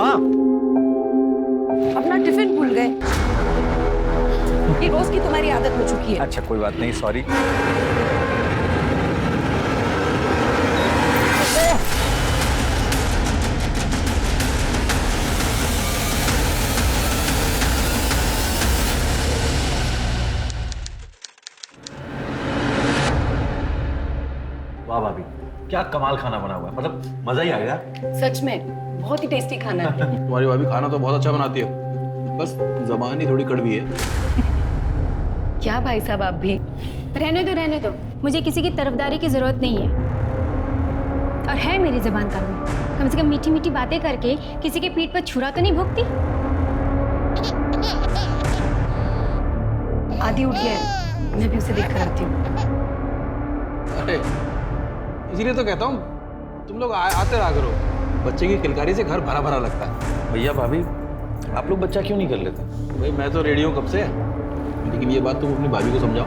हाँ। अपना टिफिन भूल गए। ये रोज की तुम्हारी आदत हो चुकी है। अच्छा कोई बात नहीं, सॉरी। वाह भाभी, क्या कमाल खाना बना हुआ है, मतलब मजा ही आ गया। सच में बहुत ही टेस्टी खाना है। तुम्हारी भाभी खाना तो बहुत अच्छा बनाती है, बस जबान ही थोड़ी कड़वी है। क्या भाई साहब आप भी। रहने दो, मुझे किसी की तरफदारी की जरूरत नहीं है। और है मेरी जबान कानून, कम से कम मीठी मीठी बातें करके किसी के पीठ पर छुरा तो नहीं भोगती। आदि उठ गया है, मैं भी उसे देख कर आती हूँ। अरे इसीलिए तो कहता हूँ तुम लोग आते रहा करो, बच्चे की किलकारी से घर भरा भरा लगता है। भैया भाभी, आप लोग बच्चा क्यों नहीं कर लेते? भाई मैं तो रेडी हूँ कब से, लेकिन ये बात तुम अपनी भाभी को समझाओ।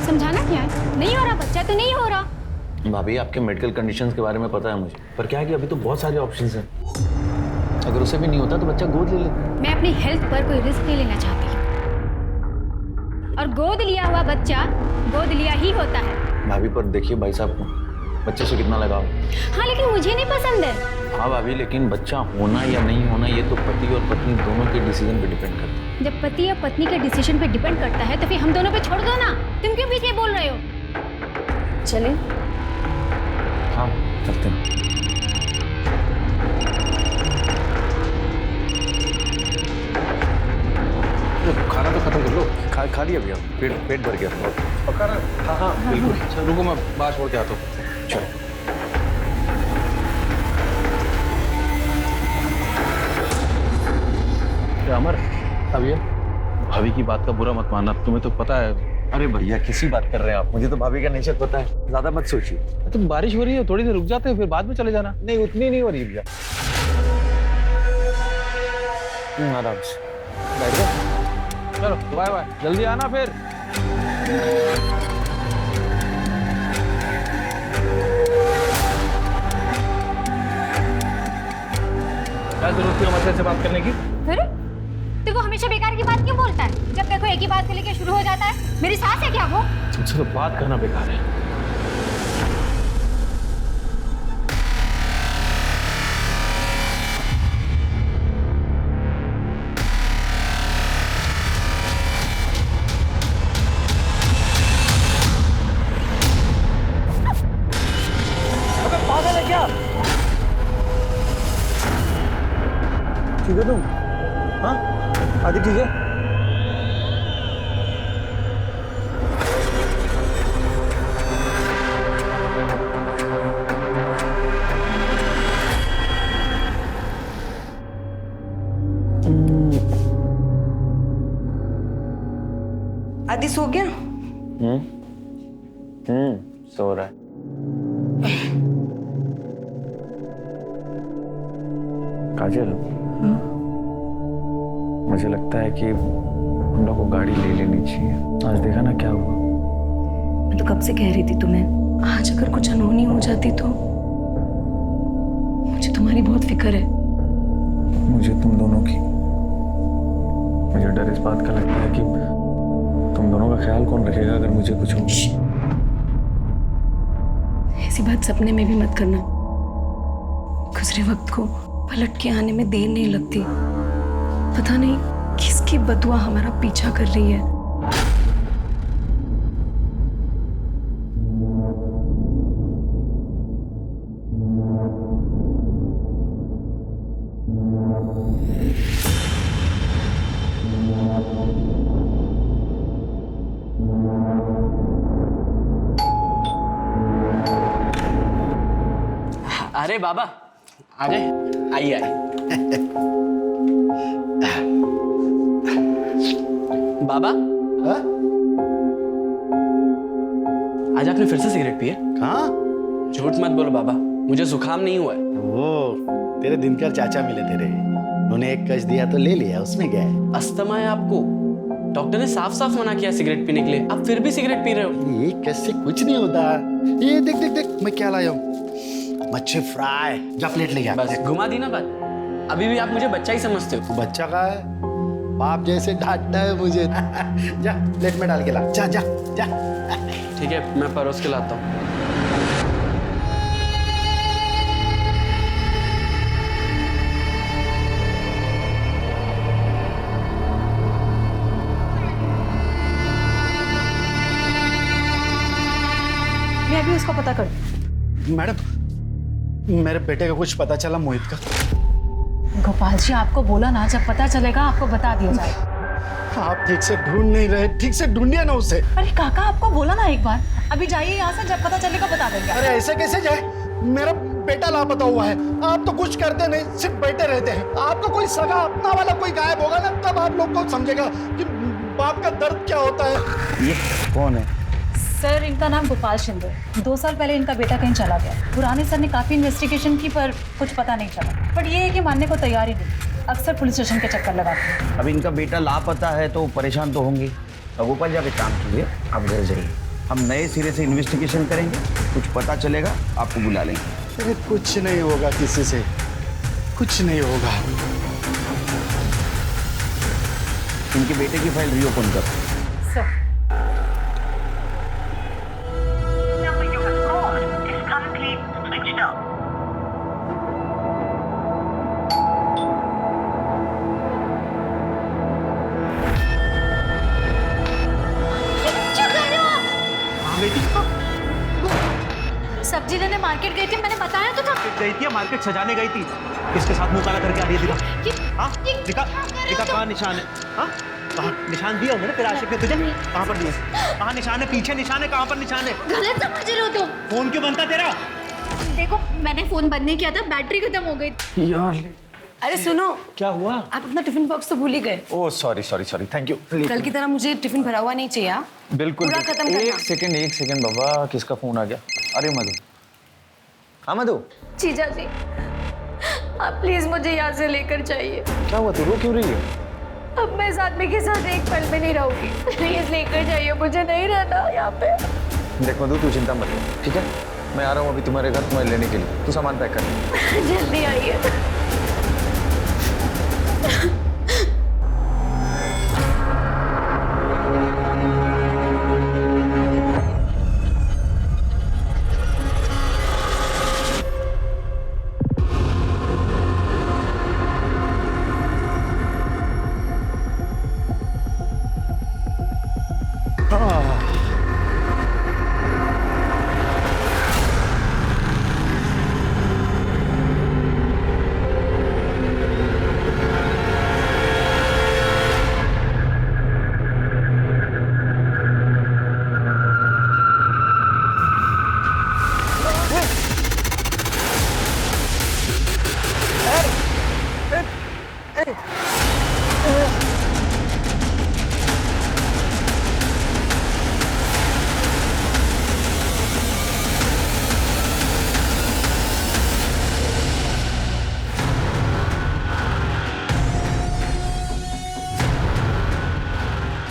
समझाना क्या है, नहीं हो रहा बच्चा तो नहीं हो रहा। भाभी आपके मेडिकल कंडीशंस के बारे में पता है मुझे, पर क्या है कि अभी तो बहुत सारे ऑप्शंस हैं। अगर उसे भी नहीं होता तो बच्चा गोद ले लेते। मैं अपनी हेल्थ पर कोई रिस्क नहीं लेना चाहती, और गोद लिया हुआ बच्चा गोद लिया ही होता है। भाभी पर देखिए भाई साहब को बच्चे से कितना लगाव। हाँ लेकिन मुझे नहीं पसंद है। हाँ भाभी, लेकिन बच्चा होना या नहीं होना ये तो पति और पत्नी दोनों के डिसीजन पे डिपेंड करता है। जब पति या पत्नी के डिसीजन पे डिपेंड करता है तो फिर हम दोनों पे छोड़ दो ना। तुम क्यों बीच में बोल रहे हो? चले हाँ करते हैं। खाना तो खत्म कर लो। खा लिया भैया, पेट भर गया। पक्का ना? हाँ हाँ बिल्कुल। अच्छा रुको, मैं बाहर छोड़ के आता हूँ। चलो। क्या अमर, अब ये भाभी की बात का बुरा मत मानना, तुम्हें तो पता है। अरे भैया किसी बात कर रहे हैं आप, मुझे तो भाभी का नेचर पता है, ज्यादा मत सोचिए। तुम बारिश हो रही है, थोड़ी देर रुक जाते हैं, फिर बाद में चले जाना। नहीं उतनी नहीं हो रही भैया। आराम से बैठ गए। चलो बाय बाय, जल्दी आना फिर। क्या जरूरत थी अमर से बात करने की? फिर तो वो हमेशा बेकार की बात क्यों बोलता है? जब देखो एक ही बात को लेकर शुरू हो जाता है। मेरी सास है क्या वो? तुमसे तो बात करना बेकार है। अबे पागल है क्या? ठीक है तुम? हाँ आदि ठीक है? आदि सो गया? सो रहा है। काजल, मुझे लगता है कि हम लोग को गाड़ी ले लेनी चाहिए। आज देखा ना क्या हुआ। मैं तो कब से कह रही थी तुम्हें, आज अगर कुछ अनहोनी हो जाती तो। मुझे तुम्हारी बहुत फिक्र है। मुझे तुम दोनों की। मुझे डर इस बात का लगता है कि तुम दोनों का ख्याल कौन रखेगा अगर मुझे कुछ हो। ऐसी बात सपने में भी मत करना। गुजरे वक्त को पलट के आने में देर नहीं लगती। पता नहीं किसकी बदुआ हमारा पीछा कर रही है। अरे बाबा आ गए, आइए आइए। बाबा हाँ? आज आपने फिर से सिगरेट पी है? कहाँ? झूठ मत बोलो बाबा, मुझे जुकाम नहीं हुआ है। वो तेरे दिनकर चाचा मिले तेरे, उन्होंने एक कश दिया तो ले लिया, उसमें क्या है? अस्थमा है आपको, डॉक्टर ने साफ साफ मना किया सिगरेट पीने के लिए, आप फिर भी सिगरेट पी रहे हो। ये कश से कुछ नहीं होता। ये देख देख देख मैं क्या लाया हूँ, मच्छी फ्राई। जा प्लेट ले गया। बस घुमा दी ना बात। अभी भी आप मुझे बच्चा ही समझते हो। तू बच्चा का है, बाप जैसे डांटता है मुझे। जा प्लेट में डाल के ला, जा जा जा। ठीक है, मैं परोस के लाता हूँ। मैं अभी उसका पता कर। मैडम, मेरे बेटे का कुछ पता चला मोहित का? गोपाल जी, आपको बोला ना, जब पता चलेगा आपको बता दिया जाएगा। आप ठीक से ढूंढ नहीं रहे, ठीक से ढूंढिए ना उसे। अरे काका, आपको बोला ना एक बार, अभी जाइए यहाँ से, जब पता चलेगा बता देंगे। अरे ऐसे कैसे जाए? मेरा बेटा लापता हुआ है, आप तो कुछ करते नहीं, सिर्फ बैठे रहते हैं। आपका कोई सगा अपना वाला कोई गायब होगा ना, तब आप लोग को समझेगा कि बाप का दर्द क्या होता है। ये कौन है? सर, इनका नाम गोपाल शिंदे। 2 साल पहले इनका बेटा कहीं चला गया। पुराने सर ने काफी इन्वेस्टिगेशन की पर कुछ पता नहीं चला। बट ये है कि मानने को तैयार ही नहीं, अक्सर पुलिस स्टेशन के चक्कर लगाते हैं। अब इनका बेटा लापता है तो परेशान तो होंगे। अब गोपाल जी, आप एक काम कीजिए, आप घर जाइए, हम नए सिरे से इन्वेस्टिगेशन करेंगे, कुछ पता चलेगा आपको बुला लेंगे। अरे कुछ नहीं होगा किसी से, कुछ नहीं होगा। इनके बेटे की फाइल रीओपन कर। Sir, number you have called is currently switched off. सब्जी लेने मार्केट गई थी, मैंने बताया तो था। गई थी, मार्केट सजाने गई थी। किसके साथ मुंह काला करके आ रही है? दिखा, हाँ? दिखा, दिखा कहाँ निशान है? हाँ? कहाँ निशान दिया होंगे ना तेरे आशिक ने तुझे? कहाँ पर दिया? कहाँ निशान है? पीछे निशान है, कहाँ पर निशान है? गलत समझ रहे हो तुम। फोन क्यों बनता तेरा? देखो, मैंने फोन बंद नहीं किया था, बैटरी खत्म हो गई। यार अरे सुनो, क्या हुआ? आप अपना टिफिन बॉक्स तो भूल ही गए। Oh sorry sorry sorry, thank you. कल की तरह मुझे टिफिन भरा हुआ नहीं चाहिए। हाँ? बिल्कुल पूरा खत्म करना। एक सेकंड बाबा, किसका फोन आ गया? अरे मधु। हाँ मधु, जीजा जी, आप प्लीज मुझे यहाँ से लेकर जाइए। क्या हुआ? तू रो क्यों रही है? अब मैं इस आदमी के साथ एक पल में नहीं रहूंगी। प्लीज लेकर जाइए, मुझे नहीं रहना यहाँ पे। देख मधु, तू चिंता मत कर, ठीक है? मैं आ रहा हूँ अभी तुम्हारे घर तुम्हें लेने के लिए। तू सामान पैक कर। जल्दी आइए।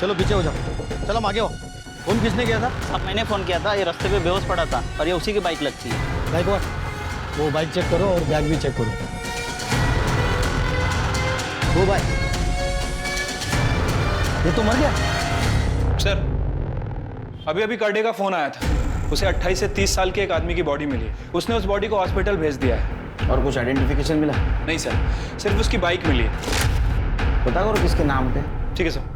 चलो पीछे हो जाओ, चलो हम आगे हो। फोन किसने किया था? अब मैंने फोन किया था, ये रास्ते पे बेहोश पड़ा था और ये उसी की बाइक लगती है। बाइक वो बाइक चेक करो और बैग भी चेक करो। वो बाइक, ये तो मर गया। सर, अभी अभी कर्डे का फोन आया था। उसे 28 से 30 साल के एक आदमी की बॉडी मिली। उसने उस बॉडी को हॉस्पिटल भेज दिया है। और कुछ आइडेंटिफिकेशन मिला? नहीं सर, सिर्फ उसकी बाइक मिली है। पता करो किसके नाम थे। ठीक है सर।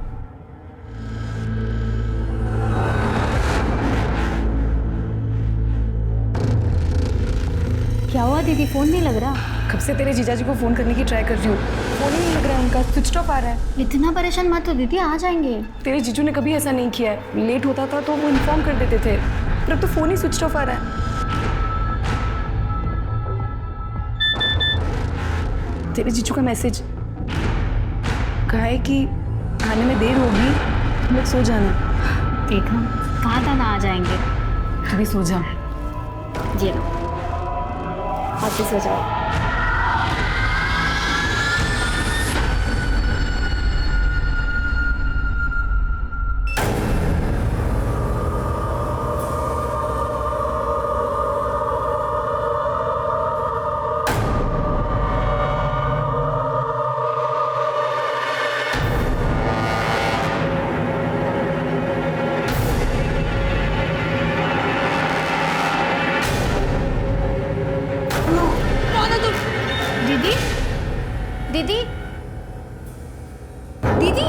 क्या हुआ दीदी, फोन नहीं लग रहा? कब से तेरे जीजा जी को फोन करने की ट्राई कर रही हूँ, फोन ही नहीं लग रहा है उनका, स्विच ऑफ आ रहा है। इतना परेशान मत हो दीदी, आ जाएंगे। तेरे जीजू ने कभी ऐसा नहीं किया है। लेट होता था तो वो इन्फॉर्म कर देते थे, पर अब तो फोन ही स्विच ऑफ आ रहा है। तेरे जीजू का मैसेज कहा है कि आने में देर होगी, तुम लोग सो जाना। देखा, कहा था ना आ जाएंगे। तू भी सो जा। जी लो, आप भी सो जाओ। दीदी दीदी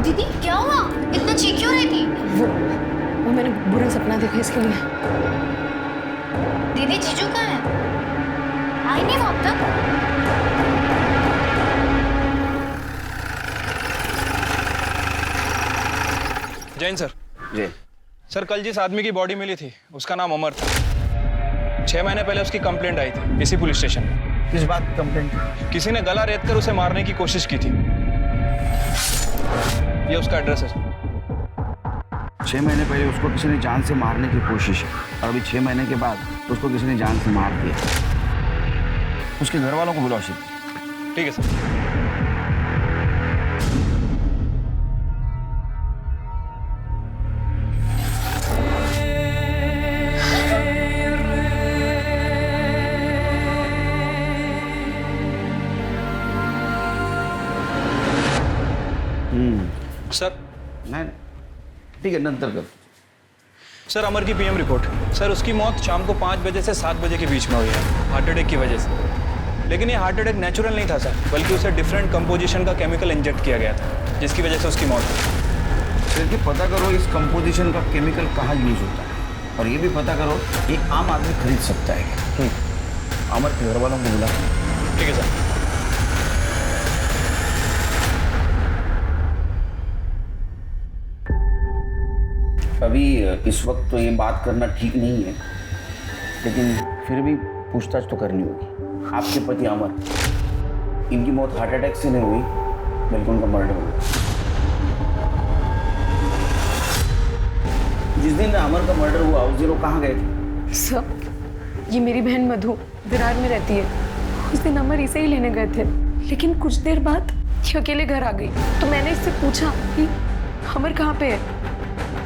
दीदी क्या हुआ? इतना चीख क्यों रही थी? वो मैंने बुरा सपना देखा इसके लिए। दीदी जीजू कहाँ है? आई नहीं वो अब तक? जैन सर। जी सर, कल जिस आदमी की बॉडी मिली थी उसका नाम अमर था। 6 महीने पहले उसकी कंप्लेंट आई थी इसी पुलिस स्टेशन में। किस बात की कंप्लेंट? किसी ने गला रेत कर उसे मारने की कोशिश की थी। ये उसका एड्रेस है सर। 6 महीने पहले उसको किसी ने जान से मारने की कोशिश और अभी 6 महीने के बाद उसको किसी ने जान से मार दिया। उसके घर वालों को बुलाओ शिव। ठीक है सर। सर नहीं ठीक है, नंतर कर। सर, अमर की पीएम रिपोर्ट। सर, उसकी मौत शाम को 5 बजे से 7 बजे के बीच में हुई है, हार्ट अटैक की वजह से। लेकिन ये हार्ट अटैक नेचुरल नहीं था सर, बल्कि उसे डिफरेंट कंपोजिशन का केमिकल इंजेक्ट किया गया था, जिसकी वजह से उसकी मौत हुई। फिर कि पता करो इस कंपोजिशन का केमिकल कहाँ यूज होता है और ये भी पता करो एक आम आदमी खरीद सकता है क्या। अमर के घर वालों को बुला। ठीक है सर। अभी इस वक्त तो ये बात करना ठीक नहीं है, लेकिन फिर भी पूछताछ तो करनी होगी। आपके पति अमर, इनकी मौत हार्ट अटैक से नहीं हुई, बल्कि उनका मर्डर हुआ। जिस दिन अमर का मर्डर हुआ उस दिन वो कहाँ गए थे? सर, ये मेरी बहन मधु विरार में रहती है। उस दिन अमर इसे ही लेने गए थे, लेकिन कुछ देर बाद ये अकेले घर आ गई। तो मैंने इससे पूछा कि अमर कहाँ पे है।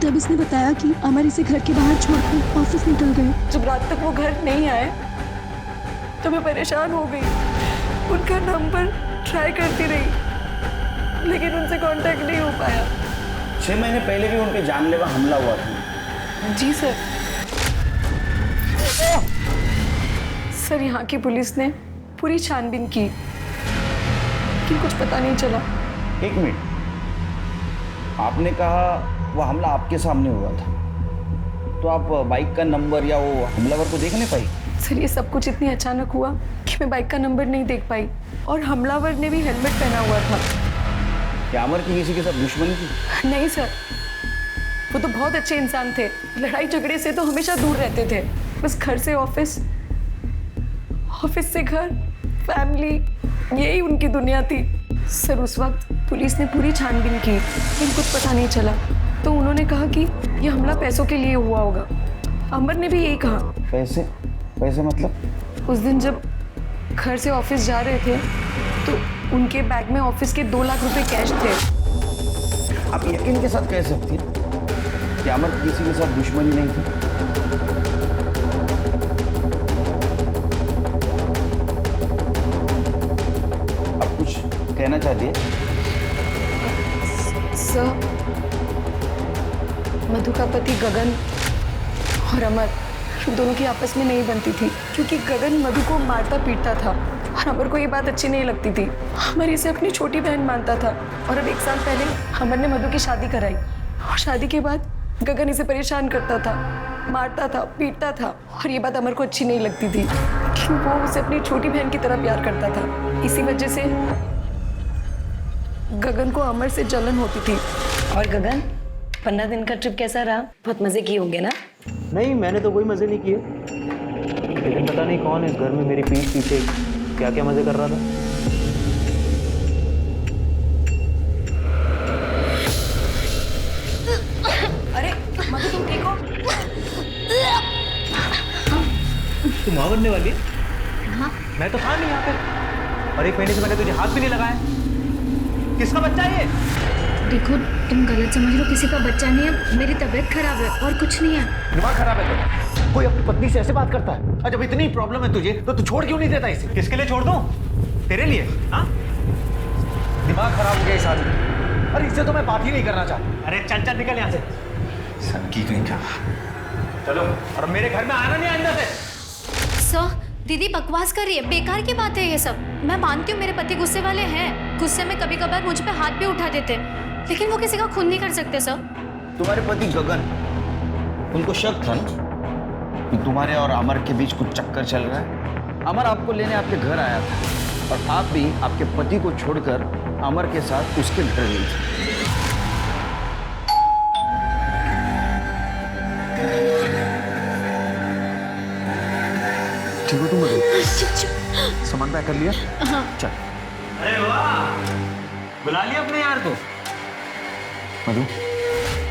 तब इसने बताया कि अमर इसे घर के बाहर छोड़कर ऑफिस निकल गए। जब रात तक वो घर नहीं आए तो मैं परेशान हो गई। उनका नंबर ट्राई करती रही, लेकिन उनसे कांटेक्ट नहीं हो पाया। 6 महीने पहले भी उन पे जानलेवा हमला हुआ था। जी सर। सर, यहाँ की पुलिस ने पूरी छानबीन की, लेकिन कुछ पता नहीं चला। 1 मिनट, आपने कहा वो हमला आपके सामने हुआ था, तो आप बाइक का नंबर या वो हमलावर को देख नहीं पाई? सर, ये सब कुछ इतनी अचानक हुआ कि मैं बाइक का नंबर नहीं देख पाई, और हमलावर ने भी हेलमेट पहना हुआ था। क्या अमर की किसी के साथ दुश्मनी थी? नहीं सर, वो तो बहुत अच्छे इंसान थे। लड़ाई झगड़े से तो हमेशा दूर रहते थे। बस घर से ऑफिस, ऑफिस से घर, फैमिली, यही उनकी दुनिया थी। सर, उस वक्त पुलिस ने पूरी छानबीन की, लेकिन कुछ पता नहीं चला। तो उन्होंने कहा कि ये हमला पैसों के लिए हुआ होगा। अमर ने भी यही कहा। पैसे? पैसे मतलब? उस दिन जब घर से ऑफिस जा रहे थे तो उनके बैग में ऑफिस के 2 लाख रुपए कैश थे। आप यकीन के साथ कह सकती हैं कि अमर किसी के साथ दुश्मनी नहीं थी? आप कुछ कहना चाहती है? सर, मधु का पति गगन और अमर दोनों की आपस में नहीं बनती थी, क्योंकि गगन मधु को मारता पीटता था और अमर को ये बात अच्छी नहीं लगती थी। अमर इसे अपनी छोटी बहन मानता था, और अब 1 साल पहले अमर ने मधु की शादी कराई, और शादी के बाद गगन इसे परेशान करता था, मारता था, पीटता था, और ये बात अमर को अच्छी नहीं लगती थी, लेकिन वो उसे अपनी छोटी बहन की तरह प्यार करता था। इसी वजह से गगन को अमर से जलन होती थी। और गगन, 15 दिन का ट्रिप कैसा रहा? बहुत मजे किए होंगे ना? नहीं, मैंने तो कोई मजे नहीं किए, लेकिन पता नहीं कौन इस घर में मेरी पीठ पीछे क्या क्या मजे कर रहा था। अरे मधु, तुम ठीक हो? तुम मां बनने वाली है? हाँ। मैं तो था नहीं यहाँ पे, और 1 महीने से मैंने तुझे हाथ भी नहीं लगाया। किसका बच्चा है ये? देखो, तुम गलत समझ लो, किसी का बच्चा नहीं है। मेरी तबीयत खराब है और कुछ नहीं है। दिमाग खराब है तो कोई अपनी पत्नी से ऐसे बात करता है? और जब इतनी प्रॉब्लम है तुझे तो तू छोड़ क्यों नहीं देता इसे? किसके लिए छोड़ दूं? तेरे लिए? हाँ? दिमाग खराब हो गया इस आदमी। अरे इससे तो मैं बात ही नहीं करना चाहता। अरे चल चल, निकल यहाँ से। सनकी कहीं का। चलो, और मेरे घर में आना नहीं आइंदा से। सर, दीदी बकवास कर रही है, बेकार की बात है ये सब। मैं मानती हूँ मेरे पति गुस्से वाले हैं, गुस्से में कभी कभार मुझ पे हाथ भी उठा देते, लेकिन वो किसी का खून नहीं कर सकते सर। तुम्हारे पति गगन, उनको शक था ना कि तुम्हारे और अमर के बीच कुछ चक्कर चल रहा है। अमर आपको लेने आपके घर आया था और आप भी आपके पति को छोड़कर अमर के साथ उसके घर गई थी। ठीक हो तुम? सामान पैक कर लिया? हाँ। चल। अरे वाह, बुला लिया अपने यार को। मधु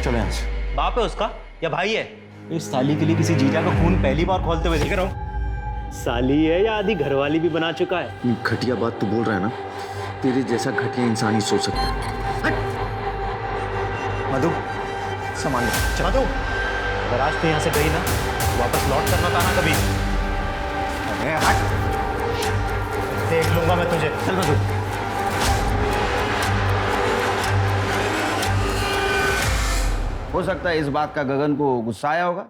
चलो यहाँ से। बाप है उसका या भाई है? इस साली के लिए किसी जीजा का खून पहली बार खोलते हुए देख रहा हूँ। साली है या आधी घरवाली भी बना चुका है? ये घटिया बात तू बोल रहा है ना, तेरे जैसा घटिया इंसान ही सोच सकता है। मधु सामान ले। मधु, अगर आज तो यहाँ से गई ना, वापस लौट कर मत आना कभी। अरे हट, देख लूंगा मैं तुझे। चल मधु। हो सकता है इस बात का गगन को गुस्सा आया होगा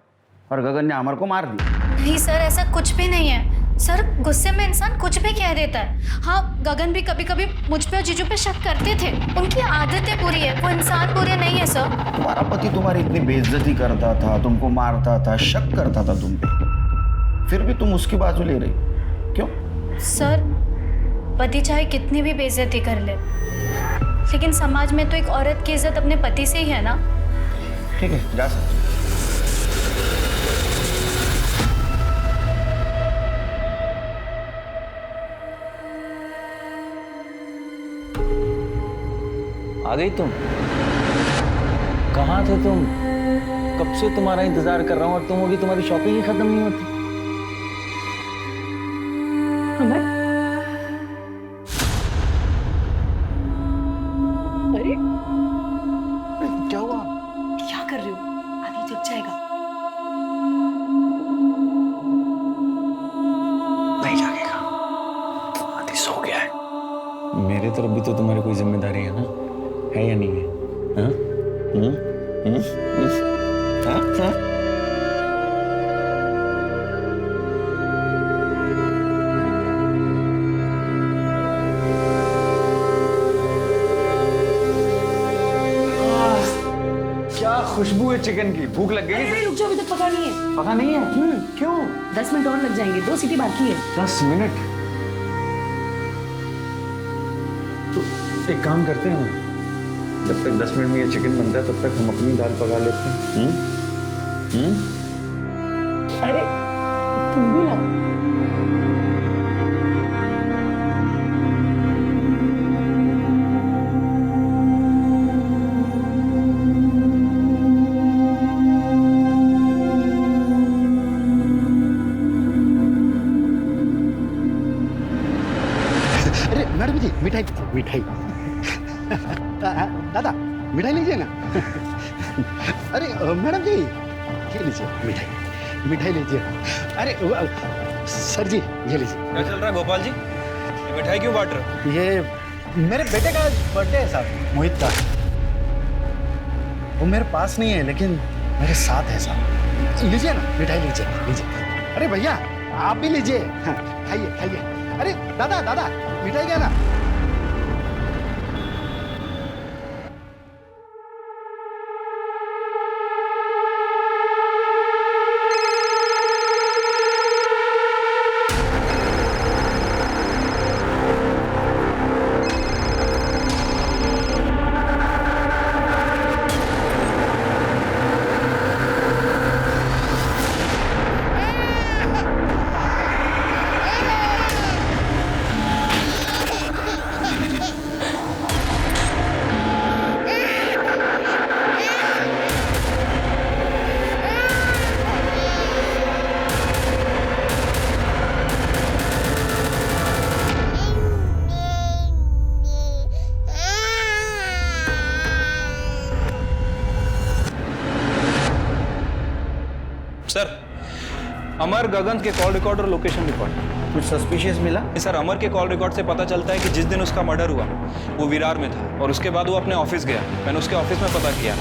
और गगन ने अमर को मार दिया। नहीं सर, ऐसा कुछ भी नहीं है सर। गुस्से में इंसान कुछ भी कह देता है। हाँ, गगन भी कभी कभी मुझ पे और जीजू पे शक करते थे, उनकी आदतें बुरी है, वो इंसान बुरे नहीं है सर। तुम्हारा पति तुम्हारी इतनी बेइज्जती करता था, तुमको मारता था, शक करता था तुम पे, फिर भी तुम उसकी बाजू ले रही, क्यों? सर, पति चाहे कितनी भी बेइज्जती कर ले, लेकिन समाज में तो एक औरत की इज्जत अपने पति से ही है ना। ठीक है, जा सकते। आ गई तुम? कहाँ थे तुम? कब से तुम्हारा इंतजार कर रहा हूँ और तुम होगी, तुम्हारी शॉपिंग ही खत्म नहीं होती। अमर, अरे क्या हुआ? क्या कर रहे हो? आदि जग जाएगा। नहीं जागेगा, आदि सो गया है। मेरे तरफ भी तो तुम्हारी कोई जिम्मेदारी है ना, है या नहीं है? हाँ? हाँ? हाँ? क्या खुशबू है चिकन की, भूख लग गई? अरे रुक जाओ, अभी तक पका नहीं है। पता नहीं है? क्यों? 10 मिनट और लग जाएंगे, 2 सीटी बाकी है। 10 मिनट? तो एक काम करते हैं ना, जब तक 10 मिनट में ये चिकन बनता है तब तक हम अपनी दाल पका लेते हैं। अरे तुम भी ना। अरे मैडम जी, मिठाई मिठाई। दादा मिठाई लीजिए ना। अरे मैडम जी, ये लीजिए मिठाई, मिठाई लीजिए। अरे सर जी, ये लीजिए। क्या चल रहा है गोपाल जी? ये मिठाई क्यों बांट रहे हो? ये मेरे बेटे का बर्थडे है साहब, मोहित का। वो मेरे पास नहीं है लेकिन मेरे साथ है साहब। लीजिए ना मिठाई, लीजिए लीजिए। अरे भैया आप भी लीजिए, खाइए खाइए। अरे दादा दादा, मिठाई क्या ना। सर, अमर गगन के कॉल रिकॉर्ड और लोकेशन रिकॉर्ड। कुछ सस्पिशियस मिला? सर, अमर के कॉल रिकॉर्ड से पता चलता है कि जिस दिन उसका मर्डर हुआ वो विरार में था और उसके बाद वो अपने ऑफिस गया। मैंने उसके ऑफिस में पता किया।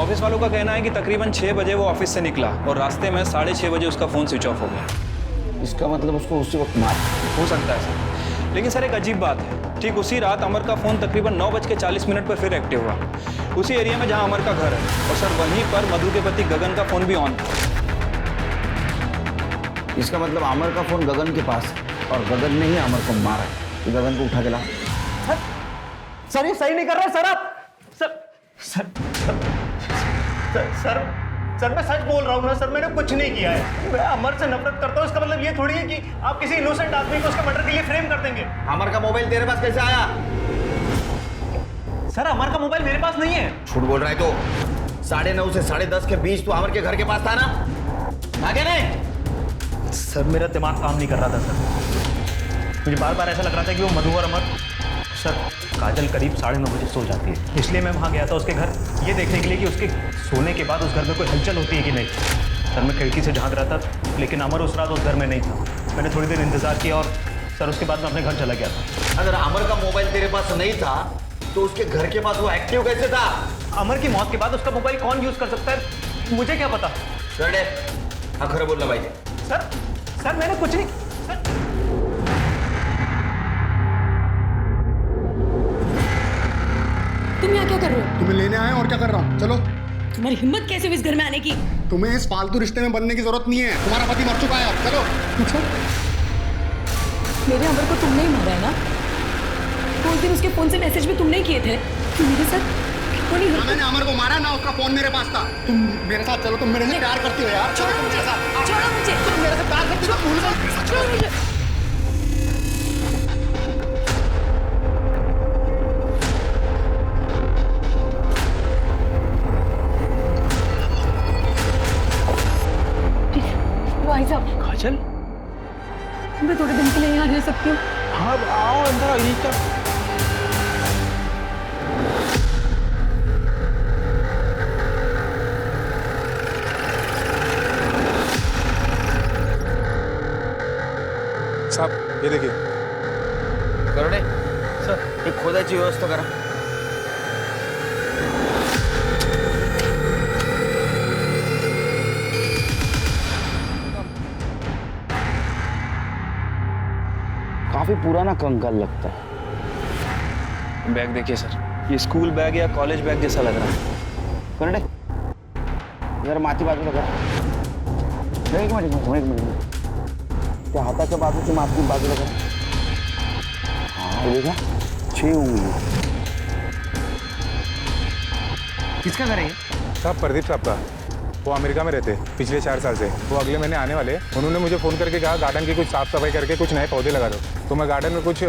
ऑफिस वालों का कहना है कि तकरीबन 6 बजे वो ऑफिस से निकला और रास्ते में 6:30 बजे उसका फ़ोन स्विच ऑफ हो गया। इसका मतलब उसको उसी वक्त मार। हो सकता है सर, लेकिन सर एक अजीब बात है, ठीक उसी रात अमर का फ़ोन तकरीबन 9:40 पर फिर एक्टिव हुआ, उसी एरिया में जहां अमर का घर है, और सर वहीं पर मधु के पति गगन का फ़ोन भी ऑन था। इसका मतलब अमर का फोन गगन के पास है और गगन ने ही अमर को मारा है। तो गगन को उठा के ला। सर ये सही नहीं कर रहे सर आप। Sir sir sir sir sir मैं सच बोल रहा हूँ ना सर, मैंने कुछ नहीं किया है। मैं अमर से नफरत करता हूँ, इसका मतलब ये थोड़ी है कि आप किसी इनोसेंट आदमी को उसके मर्डर के लिए फ्रेम कर देंगे। अमर का मोबाइल तेरे पास कैसे आया? सर अमर का मोबाइल मेरे पास नहीं है। झूठ बोल रहा है तो 9:30 से 10:30 के बीच तो अमर के घर के पास था ना? आगे नहीं। सर मेरा दिमाग काम नहीं कर रहा था सर, मुझे बार बार ऐसा लग रहा था कि वो मधु और अमर। सर काजल करीब 9:30 बजे सो जाती है, इसलिए मैं वहाँ गया था उसके घर ये देखने के लिए कि उसके सोने के बाद उस घर में कोई हलचल होती है कि नहीं। सर मैं खिड़की से झांक रहा था, लेकिन अमर उस रात उस घर में नहीं था। मैंने थोड़ी देर इंतजार किया और सर उसके बाद मैं अपने घर चला गया था। अगर अमर का मोबाइल तेरे पास नहीं था तो उसके घर के पास वो एक्टिव कैसे था? अमर की मौत के बाद उसका मोबाइल कौन यूज कर सकता है, मुझे क्या पता। हाँ खरे बोलना भाई। सर सर मैंने कुछ नहीं। तुम यहाँ क्या कर रहे हो? तुम्हें लेने आए और क्या कर रहा हूँ। चलो। तुम्हारी हिम्मत कैसे हुई इस घर में आने की? तुम्हें इस फालतू रिश्ते में बनने की जरूरत नहीं है, तुम्हारा पति मर चुका है अब। चलो। अच्छा, मेरे अमर को तुमने ही मारा है ना? तो उस दिन उसके फोन से मैसेज भी तुमने ही किए थे कि मेरे साथ ना मैंने अमर को मारा ना उसका फोन मेरे पास था। तुम मेरे साथ चलो, तुम मेरे से प्यार करती हो यार। छोड़ो मुझे, छोड़ो मुझे। तुम मेरे से प्यार करती हो, भूल गए। छोड़ो मुझे। भाई साहब, काजल मैं थोड़े दिन के लिए यहाँ रह सकती हूँ? हाँ आओ अंदर आओ, यही क्या। साहब ये देखिए। करणे सर एक खोदायची व्यवस्था करा। काफी पुराना कंकाल लगता है। बैग देखिए सर, ये स्कूल बैग या कॉलेज बैग जैसा लग रहा है। करणे जरा माती बाजूला करा। एक मिनिट त्या हाताच्या बाजूची माती बाजूला करा। हाँ देखा 6 उंगली। किसका घर है? साहब प्रदीप साहब का, वो अमेरिका में रहते पिछले 4 साल से। वो अगले महीने आने वाले। उन्होंने मुझे फ़ोन करके कहा गार्डन की कुछ साफ सफाई करके कुछ नए पौधे लगा दो। तो मैं गार्डन में कुछ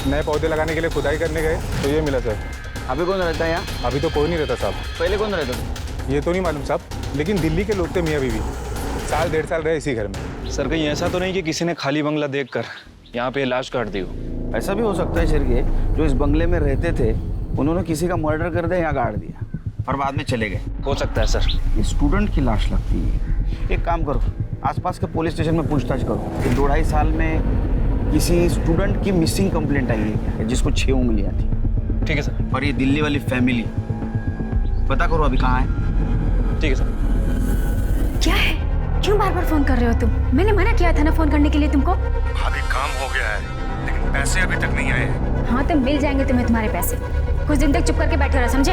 नए पौधे लगाने के लिए खुदाई करने गए तो ये मिला सर। अभी कौन रहता है यहाँ? अभी तो कोई नहीं रहता साहब। पहले कौन रहता था? ये तो नहीं मालूम साहब, लेकिन दिल्ली के लोग थे मियाँ बीवी, 1.5 साल रहे इसी घर में। सर कहीं ऐसा तो नहीं कि किसी ने खाली बंगला देखकर यहाँ पे लाश काट दी हो? ऐसा भी हो सकता है शिरके, जो इस बंगले में रहते थे उन्होंने किसी का मर्डर कर दिया, यहाँ गाड़ दिया और बाद में चले गए। हो सकता है सर। ये स्टूडेंट की लाश लगती है। एक काम करो, आसपास के पुलिस स्टेशन में पूछताछ करो कि 2-2.5 साल में किसी स्टूडेंट की मिसिंग कंप्लेंट आई है जिसको 6 उंगलियां थी। ठीक है सर। और ये दिल्ली वाली फैमिली, पता करो अभी कहाँ है। ठीक है सर। क्या है? क्यों बार बार फोन कर रहे हो तुम? मैंने मना किया था ना फोन करने के लिए तुमको। अभी काम हो गया है, लेकिन पैसे अभी तक नहीं आए। हाँ तो मिल जाएंगे तुम्हें तुम्हारे पैसे। कुछ दिन तक चुप करके बैठे रहो, समझे?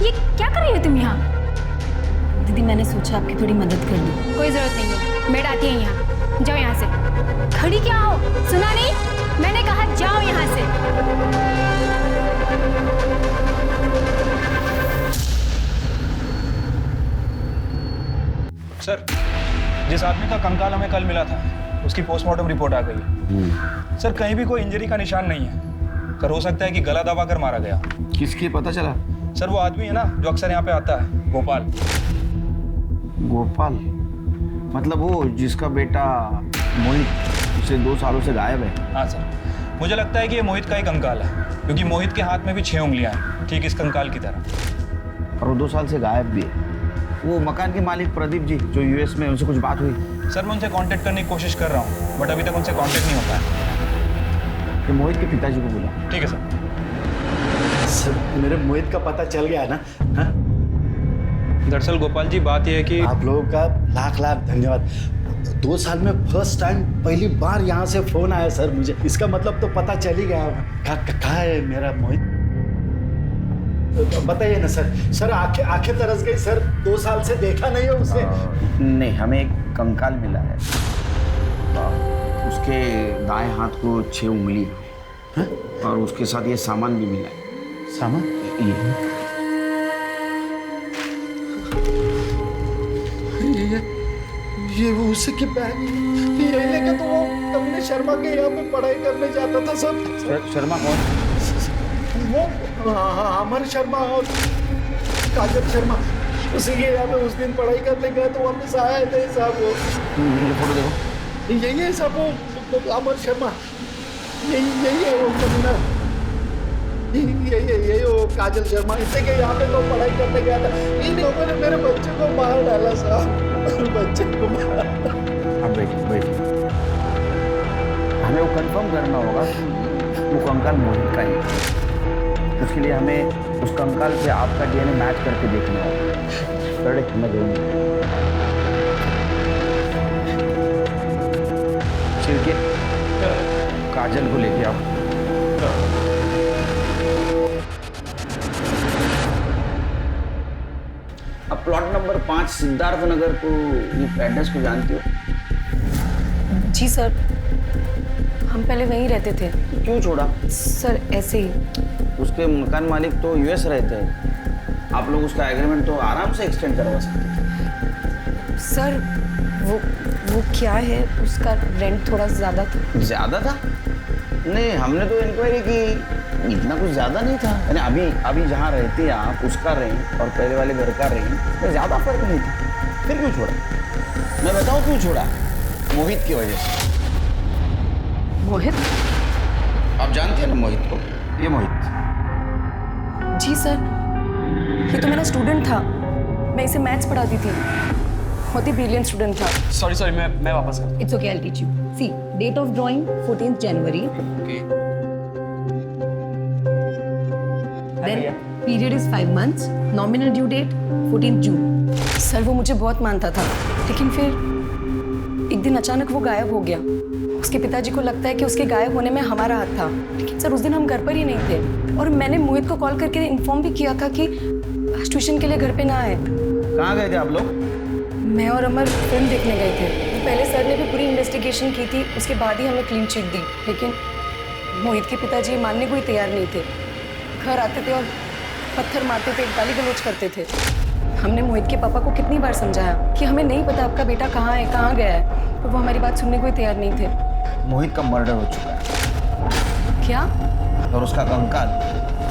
ये क्या कर रही हो तुम यहाँ? दीदी मैंने सोचा आपकी थोड़ी मदद कर लूं। कोई जरूरत नहीं है, मेड आती है यहाँ। जाओ यहाँ से। खड़ी क्या हो? सुना नहीं? मैंने कहा जाओ यहाँ से। सर जिस आदमी का कंकाल हमें कल मिला था उसकी पोस्टमार्टम रिपोर्ट आ गई है। सर कहीं भी कोई इंजरी का निशान नहीं है। कर हो सकता है कि गला दबा कर मारा गया। किसकी पता चला? सर वो आदमी है ना जो अक्सर यहाँ पे आता है, गोपाल। गोपाल मतलब वो जिसका बेटा मोहित पिछले 2 सालों से गायब है? हाँ सर, मुझे लगता है कि ये मोहित का ही कंकाल है, क्योंकि मोहित के हाथ में भी 6 उंगलियां हैं, ठीक इस कंकाल की तरह। और वो 2 साल से गायब भी है। वो मकान के मालिक प्रदीप जी जो यूएस में, उनसे कुछ बात हुई? सर मैं उनसे कांटेक्ट करने की कोशिश कर रहा हूँ, बट अभी तक उनसे कांटेक्ट नहीं होता है। कि मोहित के पिताजी को बुला। ठीक है सर। सर मेरे मोहित का पता चल गया है ना? हाँ? दरअसल गोपाल जी बात यह है कि आप लोगों का लाख लाख धन्यवाद। 2 साल में फर्स्ट टाइम पहली बार यहाँ से फोन आया सर मुझे। इसका मतलब तो पता चल ही गया कहाँ है मेरा मोहित। बताइए ना सर। सर आंखें तरस गई सर। 2 साल से देखा नहीं है उसे। नहीं, हमें एक कंकाल मिला है। उसके दाएं हाथ को 6 उंगली है और उसके साथ ये सामान भी मिला है। सामान? ये वो उसी की बैग ये लेके तो वो कमले शर्मा के यहाँ पे पढ़ाई करने जाता था सब। शर्मा कौन? वो अमर शर्मा और काजल शर्मा उसी के यहाँ पे उस दिन पढ़ाई करने गए तो वापस आए थे साहब। वो फोटो देखो। यही है साहब वो अमर शर्मा। यही है वो कमीना। यही वो काजल शर्मा इसी के यहाँ पे तो पढ़ाई करने गया था। इन लोगों ने मेरे बच्चे को मार डाला साहब। बच्चे को मार। अब बैठिए। हमें वो कंफर्म करना होगा कि वो कंकाल मोहित का ही है। उसके लिए हमें उस कंकाल पे आपका डीएनए मैच करके देखना होगा। मैं दूंगा। छिड़के काजल को लेके आओ। अब प्लॉट नंबर 5 सिद्धार्थ नगर को ये एड्रेस को जानती हो? जी सर, हम पहले वहीं रहते थे। क्यों छोड़ा? सर ऐसे ही। उसके मकान मालिक तो यूएस रहते हैं। आप लोग उसका एग्रीमेंट तो आराम से एक्सटेंड करवा सकते हैं। सर वो क्या है, उसका रेंट थोड़ा ज़्यादा था। ज़्यादा था? नहीं, हमने तो इंक्वायरी की, इतना कुछ ज़्यादा नहीं था। यानी अभी जहाँ रहते हैं आप, उसका रेंट और पहले वाले घर का रेंट में ज़्यादा फर्क नहीं था। फिर क्यों छोड़ा? मैं बताऊँ क्यों छोड़ा? मोहित की वजह से। मोहित? आप जानते हैं ना मोहित को? ये मोहित। जी सर, ये तो मेरा स्टूडेंट था। मैं इसे मैथ्स पढ़ाती थी। बहुत ही ब्रिलियंट स्टूडेंट था। सॉरी मैं वापस कर। It's okay, I'll teach you. See, date of drawing 14th January. Okay. Then period is 5 months. Nominal due date 14th June. Sir वो मुझे बहुत मानता था, लेकिन फिर एक दिन अचानक वो गायब हो गया। उसके पिताजी को लगता है कि उसके गायब होने में हमारा हाथ था, लेकिन सर उस दिन हम घर पर ही नहीं थे। और मैंने मोहित को कॉल करके इन्फॉर्म भी किया था कि आज ट्यूशन के लिए घर पे ना आए। कहाँ गए थे आप लोग? मैं और अमर फिल्म देखने गए थे। पहले सर ने भी पूरी इन्वेस्टिगेशन की थी, उसके बाद ही हमें क्लीन चिट दी। लेकिन मोहित के पिताजी मानने को ही तैयार नहीं थे। घर आते थे और पत्थर मारते थे, गाली गलौज करते थे। हमने मोहित के पापा को कितनी बार समझाया कि हमें नहीं पता आपका बेटा कहाँ है, कहाँ गया है, पर वो हमारी बात सुनने को ही तैयार नहीं थे। मोहित का मर्डर हो चुका है। क्या? और उसका कंकाल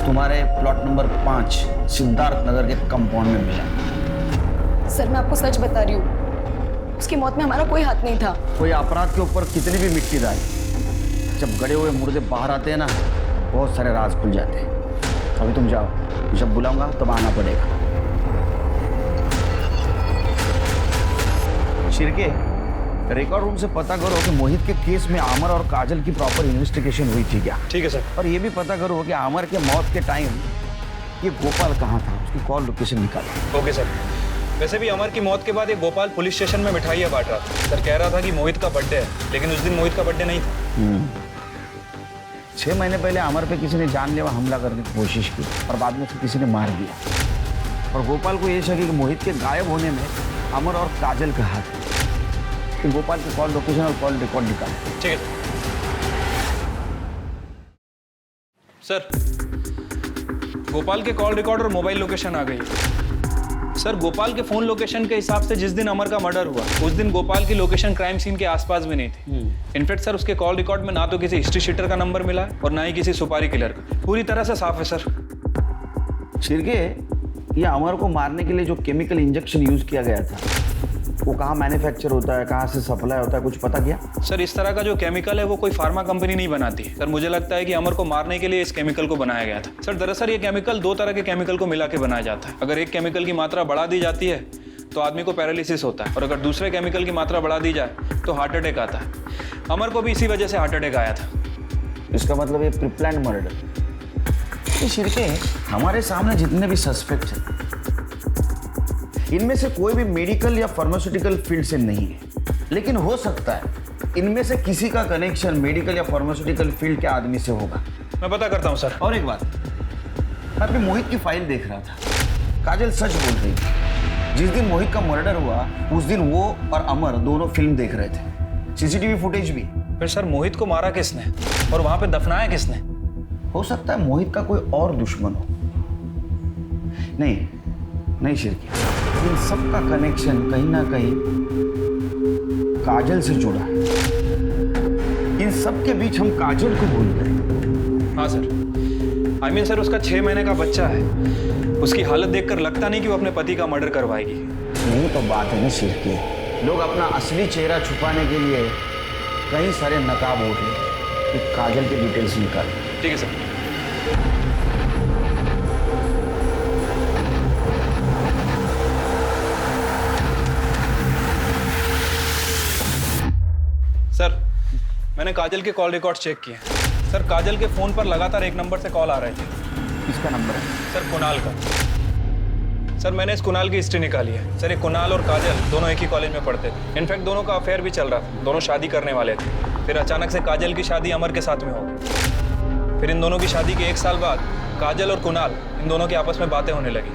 तुम्हारे प्लॉट नंबर 5 सिद्धार्थ नगर के कंपाउंड में मिला। सर मैं आपको सच बता रही हूँ, उसकी मौत में हमारा कोई हाथ नहीं था। कोई अपराध के ऊपर कितनी भी मिट्टी डाले, जब गड़े हुए मुर्दे बाहर आते हैं ना, बहुत सारे राज खुल जाते हैं। अभी तुम जाओ, जब बुलाऊंगा तब आना पड़ेगा। शिरके, रिकॉर्ड रूम से पता करो कि मोहित के केस में आमर और काजल की प्रॉपर इन्वेस्टिगेशन हुई थी क्या? ठीक है सर। और ये भी पता करो कि आमर के मौत के टाइम ये गोपाल कहाँ था, उसकी कॉल लोकेशन निकालो। Okay sir. वैसे भी अमर की मौत के बाद ये गोपाल पुलिस स्टेशन में मिठाइयाँ बांट रहा था। सर कह रहा था कि मोहित का बर्थडे है, लेकिन उस दिन मोहित का बर्थडे नहीं था। 6 महीने पहले अमर पे किसी ने जानलेवा हमला करने की कोशिश की और बाद में किसी ने मार दिया। और गोपाल को ये शक है कि मोहित के गायब होने में अमर और काजल का हाथ है। तो गोपाल की कॉल लोकेशन और कॉल रिकॉर्ड निकालो। ठीक है सर। गोपाल के कॉल रिकॉर्ड और मोबाइल लोकेशन आ गई है। सर गोपाल के फोन लोकेशन के हिसाब से जिस दिन अमर का मर्डर हुआ, उस दिन गोपाल की लोकेशन क्राइम सीन के आसपास भी नहीं थी। इनफैक्ट सर उसके कॉल रिकॉर्ड में ना तो किसी हिस्ट्री शीटर का नंबर मिला है और ना ही किसी सुपारी किलर का। पूरी तरह से साफ है सर। शिरके, ये अमर को मारने के लिए जो केमिकल इंजेक्शन यूज किया गया था, वो कहाँ मैन्युफैक्चर होता है, कहाँ से सप्लाई होता है, कुछ पता किया? सर इस तरह का जो केमिकल है वो कोई फार्मा कंपनी नहीं बनाती। सर मुझे लगता है कि अमर को मारने के लिए इस केमिकल को बनाया गया था। सर दरअसल ये केमिकल 2 तरह के केमिकल को मिला के बनाया जाता है। अगर एक केमिकल की मात्रा बढ़ा दी जाती है तो आदमी को पैरालिसिस होता है, और अगर दूसरे केमिकल की मात्रा बढ़ा दी जाए तो हार्ट अटैक आता है। अमर को भी इसी वजह से हार्ट अटैक आया था। इसका मतलब ये प्री प्लान्ड मर्डर। शिरके, हमारे सामने जितने भी सस्पेक्ट हैं, इनमें से कोई भी मेडिकल या फार्मास्यूटिकल फील्ड से नहीं है, लेकिन हो सकता है इनमें से किसी का कनेक्शन मेडिकल या फार्मास्यूटिकल फील्ड के आदमी से होगा। मैं पता करता हूँ सर। और एक बात, मैं अपने मोहित की फाइल देख रहा था, काजल सच बोल रही थी। जिस दिन मोहित का मर्डर हुआ उस दिन वो और अमर दोनों फिल्म देख रहे थे, सीसीटीवी फुटेज भी। फिर सर मोहित को मारा किसने और वहां पे दफनाया किसने? हो सकता है मोहित का कोई और दुश्मन हो। नहीं शिरकी, इन सब का कनेक्शन कहीं ना कहीं काजल से जुड़ा है। इन सब के बीच हम काजल को भूल गए। हाँ सर, I mean सर उसका 6 महीने का बच्चा है, उसकी हालत देखकर लगता नहीं कि वो अपने पति का मर्डर करवाएगी। यही तो बात है ना शिरकी, लोग अपना असली चेहरा छुपाने के लिए कई सारे नकाब ओढ़ लें कि काजल के डिटेल्स निकाल। ठीक है सर। सर मैंने काजल के कॉल रिकॉर्ड चेक किए। सर काजल के फोन पर लगातार एक नंबर से कॉल आ रहे थे। किसका नंबर है? सर कुणाल का। सर मैंने इस कुणाल की हिस्ट्री निकाली है। सर ये कुणाल और काजल दोनों एक ही कॉलेज में पढ़ते थे। इनफैक्ट दोनों का अफेयर भी चल रहा था, दोनों शादी करने वाले थे। फिर अचानक से काजल की शादी अमर के साथ में हो गई। फिर इन दोनों की शादी के 1 साल बाद काजल और कुणाल इन दोनों की आपस में बातें होने लगी।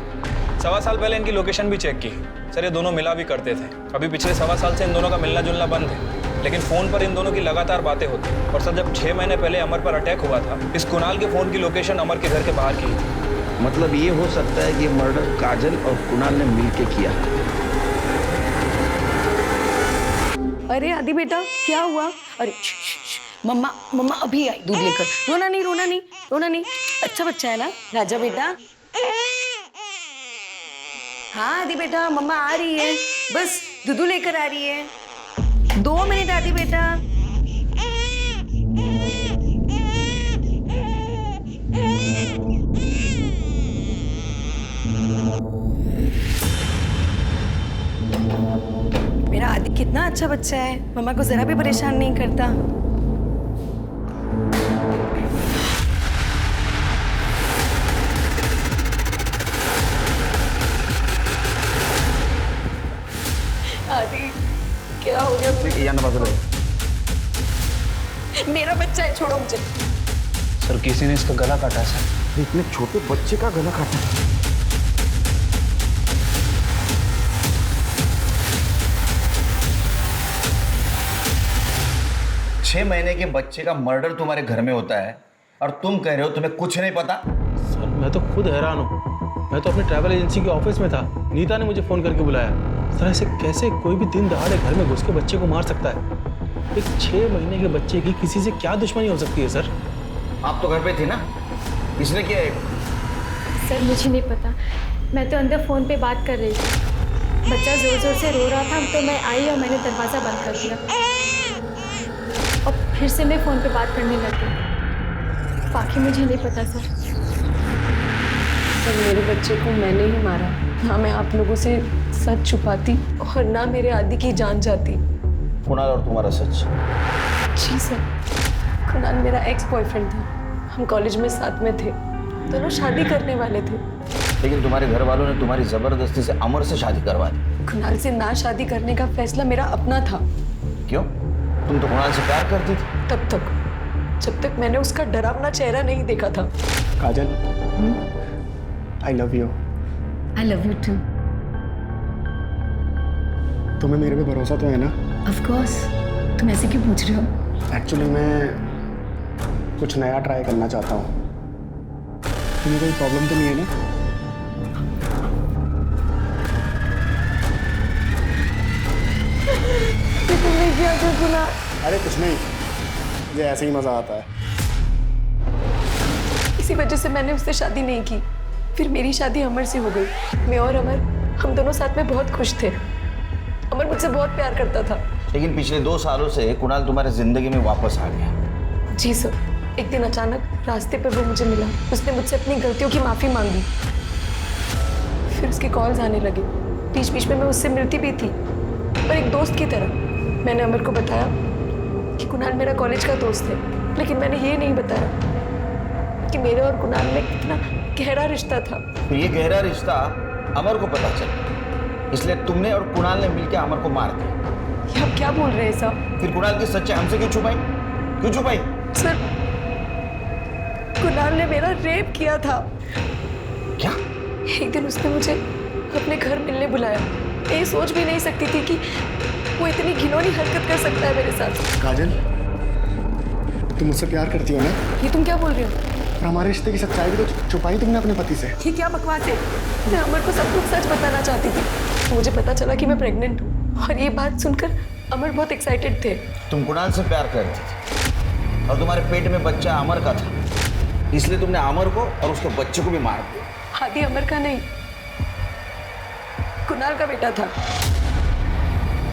1.25 साल पहले इनकी लोकेशन भी चेक की। सर ये दोनों मिला भी करते थे। अभी पिछले 1.25 साल से इन दोनों का मिलना जुलना बंद है, लेकिन फोन पर इन दोनों की लगातार बातें होती। और सर जब 6 महीने पहले अमर पर अटैक हुआ था, इस कुणाल के फोन की लोकेशन अमर के घर के बाहर की थी। मतलब ये हो सकता है कि मर्डर काजल और कुणाल ने मिलकर किया। अरे आदि बेटा क्या हुआ? अरे मम्मा मम्मा अभी आई दूध लेकर। रोना नहीं रोना नहीं रोना नहीं, अच्छा बच्चा है ना राजा बेटा। हाँ आदि बेटा मम्मा आ रही है, बस दूध लेकर आ रही है। 2 मिनट आदि बेटा। मेरा आदि कितना अच्छा बच्चा है, मम्मा को जरा भी परेशान नहीं करता। आदि क्या हो गया? मेरा बच्चा है, छोड़ो मुझे। सर किसी ने इसका गला काटा है सर। इतने छोटे बच्चे का गला काटा? 6 महीने के बच्चे का मर्डर तुम्हारे घर में होता है और तुम कह रहे हो तुम्हें कुछ नहीं पता? सर मैं तो खुद हैरान हूँ। मैं तो अपने ट्रैवल एजेंसी के ऑफिस में था, नीता ने मुझे फ़ोन करके बुलाया। सर ऐसे कैसे कोई भी दिन दहाड़े घर में घुस के बच्चे को मार सकता है? एक 6 महीने के बच्चे की किसी से क्या दुश्मनी हो सकती है? सर आप तो घर पे थे ना, इसने किया है? सर मुझे नहीं पता, मैं तो अंदर फ़ोन पे बात कर रही थी। बच्चा ज़ोर ज़ोर से रो रहा था, तो मैं आई और मैंने दरवाज़ा बंद कर दिया और फिर से मैं फ़ोन पे बात करने लगी। बाकी मुझे नहीं पता सर। सर मेरे बच्चे को मैंने ही मारा, ना मैं आप लोगों से सच छुपाती और ना मेरे आदि की जान जाती। कुणाल और तुम्हारा सच? जी सर, कुणाल मेरा एक्स बॉयफ्रेंड था, हम कॉलेज में साथ में थे, दोनों शादी करने वाले थे। लेकिन तुम्हारे घर वालों ने तुम्हारी जबरदस्ती से अमर से शादी करवा दी। कुणाल से ना शादी करने का फैसला मेरा अपना था। क्यों? तुम तो कुणाल से प्यार करती थी। तब तक जब तक मैंने उसका डरावना चेहरा नहीं देखा था। Kajal, I love you. I love you too. तुम्हें मेरे पे भरोसा तो है ना? Of course. तुम ऐसे क्यों पूछ रहे हो? एक्चुअली मैं कुछ नया ट्राई करना चाहता हूँ। तुम्हें कोई प्रॉब्लम तो नहीं है ना? तुमने क्या था कुणाल? अरे कुछ नहीं, मुझे ऐसे ही मजा आता है। इसी वजह से मैंने उससे शादी नहीं की। फिर मेरी शादी अमर से हो गई। मैं और अमर हम दोनों साथ में बहुत खुश थे। अमर मुझसे बहुत प्यार करता था। लेकिन पिछले 2 सालों से कुणाल तुम्हारे जिंदगी में वापस आ गया। जी सर, एक दिन अचानक रास्ते पे वो मुझे मिला। उसने मुझसे अपनी गलतियों की माफ़ी मांगी। फिर उसके कॉल्स आने लगे। बीच बीच में मैं उससे मिलती भी थी, पर एक दोस्त की तरह। मैंने अमर को बताया कि कुणाल मेरा कॉलेज का दोस्त है, लेकिन मैंने ये नहीं बताया कि मेरे और कुणाल में कितना गहरा रिश्ता था। तो ये गहरा रिश्ता अमर को पता चला, इसलिए तुमने और कुणाल ने मिलकर अमर को मार दिया। ये आप क्या बोल रहे हैं सर? फिर कुणाल की सच्चाई हमसे क्यों छुपाई? क्यों छुपाई? सर, कुणाल ने मेरा रेप किया था। क्या? एक दिन उसने मुझे अपने घर मिलने बुलाया। मैं सोच भी नहीं सकती थी कि वो इतनी घिनौनी हरकत कर सकता है मेरे साथ। काजल, तुम मुझसे प्यार करती हो ना? ये तुम क्या बोल रहे हो? और हमारे रिश्ते की सच्चाई भी तो छुपाई तुमने अपने पति से। ये क्या बकवास है? मैं अमर को सब कुछ सच बताना चाहती थी। मुझे पता चला कि मैं प्रेग्नेंट हूँ और ये बात सुनकर अमर बहुत एक्साइटेड थे। तुम कुणाल से प्यार करती थी और तुम्हारे पेट में बच्चा अमर का था, इसलिए तुमने अमर को और उसके बच्चे को भी मार दिया। आदि अमर का नहीं, कुणाल का बेटा था।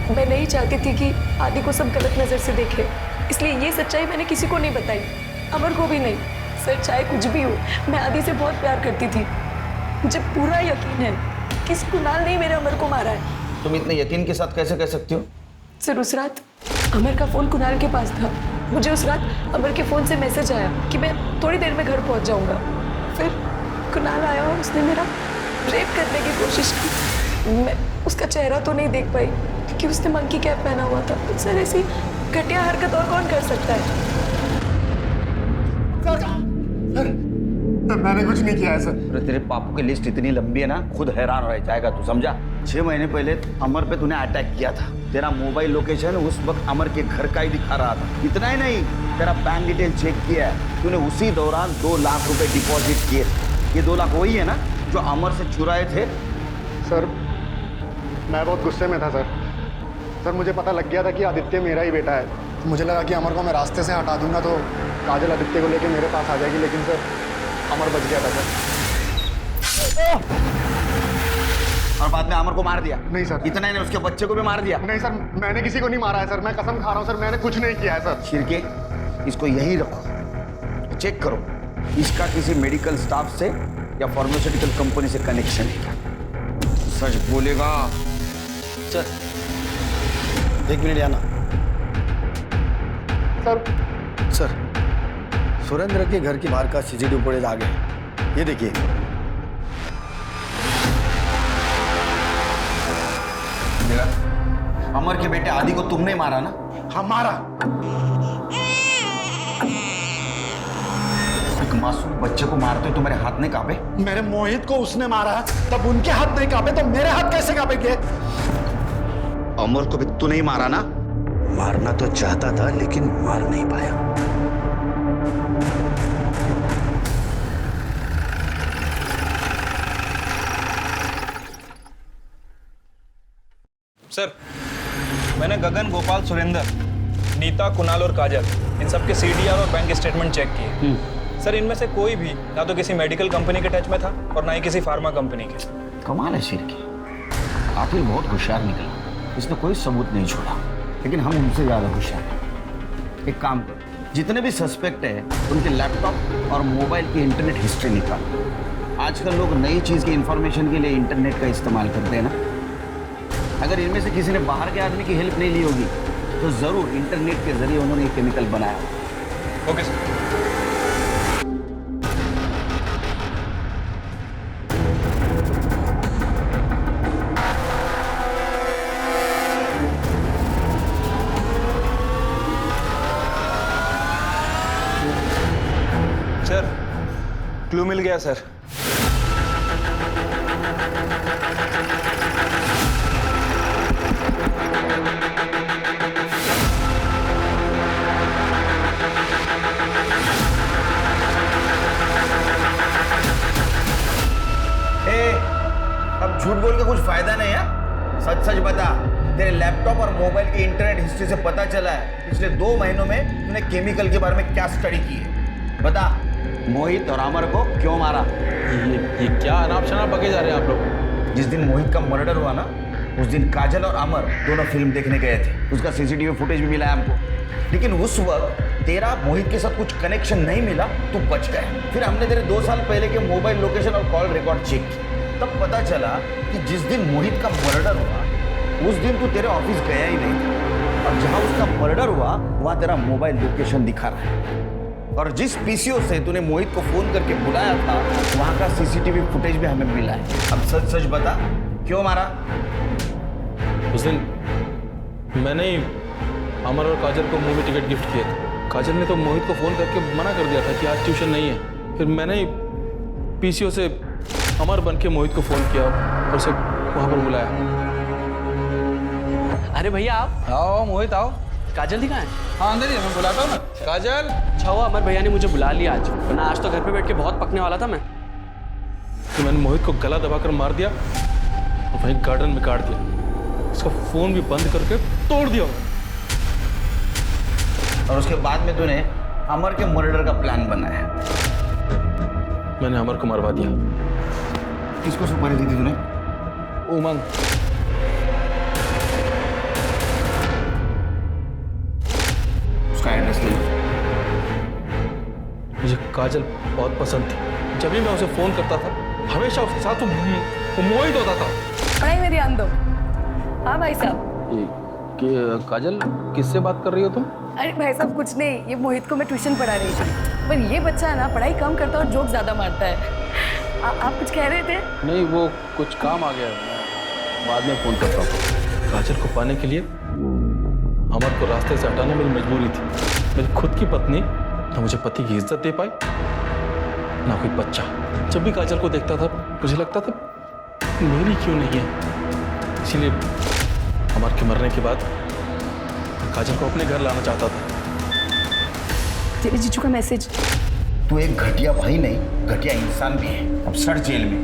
मैं नहीं चाहती थी कि आदि को सब गलत नजर से देखे, इसलिए ये सच्चाई मैंने किसी को नहीं बताई, अमर को भी नहीं। सर, चाहे कुछ भी हो, मैं आदि से बहुत प्यार करती थी। मुझे पूरा यकीन है कि इस कुणाल ने मेरे अमर को मारा है। तुम इतने यकीन के साथ कैसे कह सकती हो? सर, उस रात अमर का फोन कुणाल के पास था। मुझे उस रात अमर के फोन से मैसेज आया कि मैं थोड़ी देर में घर पहुंच जाऊंगा। फिर कुणाल आया और उसने मेरा रेप करने की कोशिश की। मैं उसका चेहरा तो नहीं देख पाई क्योंकि उसने मंकी कैप पहना हुआ था। सर, ऐसी घटिया हरकत और कौन कर सकता है? सर, मैंने कुछ नहीं किया है सर। अरे तेरे पापों की लिस्ट इतनी लंबी है ना, खुद हैरान रह जाएगा तू, समझा? 6 महीने पहले अमर पे तूने अटैक किया था। तेरा मोबाइल लोकेशन उस वक्त अमर के घर का ही दिखा रहा था। इतना ही नहीं, तेरा बैंक डिटेल चेक किया है, तूने उसी दौरान 2 लाख रुपए डिपॉजिट किए। ये 2 लाख वही है ना जो अमर से चुराए थे? सर, मैं बहुत गुस्से में था सर। सर, मुझे पता लग गया था कि आदित्य मेरा ही बेटा है। मुझे लगा कि अमर को मैं रास्ते से हटा दूंगा तो काजल आदित्य को लेके मेरे पास आ जाएगी, लेकिन सर अमर बच गया था सर। और बाद में अमर को मार दिया? नहीं सर। इतना ही नहीं, उसके बच्चे को भी मार दिया? नहीं सर, मैंने किसी को नहीं मारा है सर। मैं कसम खा रहा हूँ सर, मैंने कुछ नहीं किया है सर। छिड़के, इसको यहीं रखो, चेक करो इसका किसी मेडिकल स्टाफ से या फार्मास्यूटिकल कंपनी से कनेक्शन है क्या? सच बोलेगा। सर, 1 मिनट आना। सर, सुरेंद्र के घर के बाहर का सीसीटीवी फुटेज आ गया, ये देखिए। अमर के बेटे आदि को तुमने मारा ना? हाँ, मारा। एक मासूम बच्चे को मारते हो तुम्हारे हाथ नहीं कांपे? मेरे मोहित को उसने मारा है, तब उनके हाथ नहीं कांपे तो मेरे हाथ कैसे कांपेंगे? अमर को भी तू नहीं मारा ना? मारना तो चाहता था लेकिन मार नहीं पाया। सर, मैंने गगन, गोपाल, सुरेंद्र, नीता, कुणाल और काजल इन सब के CDR और बैंक स्टेटमेंट चेक किए। सर, इनमें से कोई भी ना तो किसी मेडिकल कंपनी के टच में था और ना ही किसी फार्मा कंपनी के। कमाल है शिरके, आखिर बहुत होशियार निकला। इसने कोई सबूत नहीं छोड़ा, लेकिन हम उनसे ज्यादा होशियार हैं। एक काम करो, जितने भी सस्पेक्ट है उनके लैपटॉप और मोबाइल की इंटरनेट हिस्ट्री निकालो। आजकल लोग नई चीज़ की इंफॉर्मेशन के लिए इंटरनेट का इस्तेमाल करते हैं ना। अगर इनमें से किसी ने बाहर के आदमी की हेल्प नहीं ली होगी तो ज़रूर इंटरनेट के जरिए उन्होंने ये केमिकल बनाया। Okay sir. सर, क्लू मिल गया सर। अब झूठ बोल के कुछ फायदा नहीं है, सच सच बता। तेरे लैपटॉप और मोबाइल की इंटरनेट हिस्ट्री से पता चला है पिछले 2 महीनों में तूने केमिकल के बारे में क्या स्टडी की है। बता, मोहित और अमर को क्यों मारा? ये क्या अनाप शनाप बके जा रहे हैं आप लोग? जिस दिन मोहित का मर्डर हुआ ना, उस दिन काजल और अमर दोनों फिल्म देखने गए थे। उसका CCTV फुटेज भी मिला है हमको, लेकिन उस वक्त तेरा मोहित के साथ कुछ कनेक्शन नहीं मिला, तू बच गया। फिर हमने तेरे 2 साल पहले के मोबाइल लोकेशन और कॉल रिकॉर्ड चेक किए, तब पता चला कि जिस दिन मोहित का मर्डर हुआ उस दिन तू तेरे ऑफिस गया ही नहीं था, और जहां उसका मर्डर हुआ वहां तेरा मोबाइल लोकेशन दिखा रहा है। और जिस पीसीओ से तूने मोहित को फोन करके बुलाया था वहां का सीसीटीवी फुटेज भी हमें मिला है। अब सच सच बता, क्यों मारा? उस दिन मैंने ही अमर और काजल को मूवी टिकट गिफ्ट किए थे। काजल ने तो मोहित को फोन करके मना कर दिया था कि आज ट्यूशन नहीं है। फिर मैंने ही पीसीओ से अमर बन के मोहित को फोन किया और उसे वहां पर बुलाया। अरे भैया आप आओ मोहित आओ। काजल जी कहाँ है? हाँ अंदर ही, मैं बुलाता हूँ ना। काजल। अच्छा हुआ अमर भैया ने मुझे बुला लिया आज, वरना आज तो घर पे बैठ के बहुत पकने वाला था मैं। तो मैंने मोहित को गला दबाकर मार दिया और वहीं गार्डन में काट दिया। उसका फोन भी बंद करके तोड़ दिया। और उसके बाद में तूने अमर के मर्डर का प्लान बनाया। मैंने अमर को मरवा दिया। किसको सुपारी दी थी तूने? उमंग। उसका एड्रेस ले। मुझे काजल बहुत पसंद थी। जब भी मैं उसे फोन करता था हमेशा उसके साथ वो मोहित होता था। पढ़ाई में ध्यान दो। हाँ भाई साहब। काजल किससे बात कर रही हो तुम? अरे भाई साहब कुछ नहीं, ये मोहित को मैं ट्यूशन पढ़ा रही थी। पर ये बच्चा है ना, पढ़ाई कम करता है और जोक ज़्यादा मारता है। आप कुछ कह रहे थे? नहीं, वो कुछ काम आ गया, मैं बाद में फोन करता हूँ। काजल को पाने के लिए अमर को रास्ते से हटाना मेरी मजबूरी थी। मेरी खुद की पत्नी ना मुझे पति की इज्जत दे पाई ना कोई बच्चा। जब भी काजल को देखता था मुझे लगता था मेरी क्यों नहीं है। इसीलिए अमर के मरने के बाद काजल को अपने घर लाना चाहता था। तेरे जीजू का मैसेज। तू एक घटिया भाई नहीं, घटिया इंसान भी है। अब सड़ जेल में।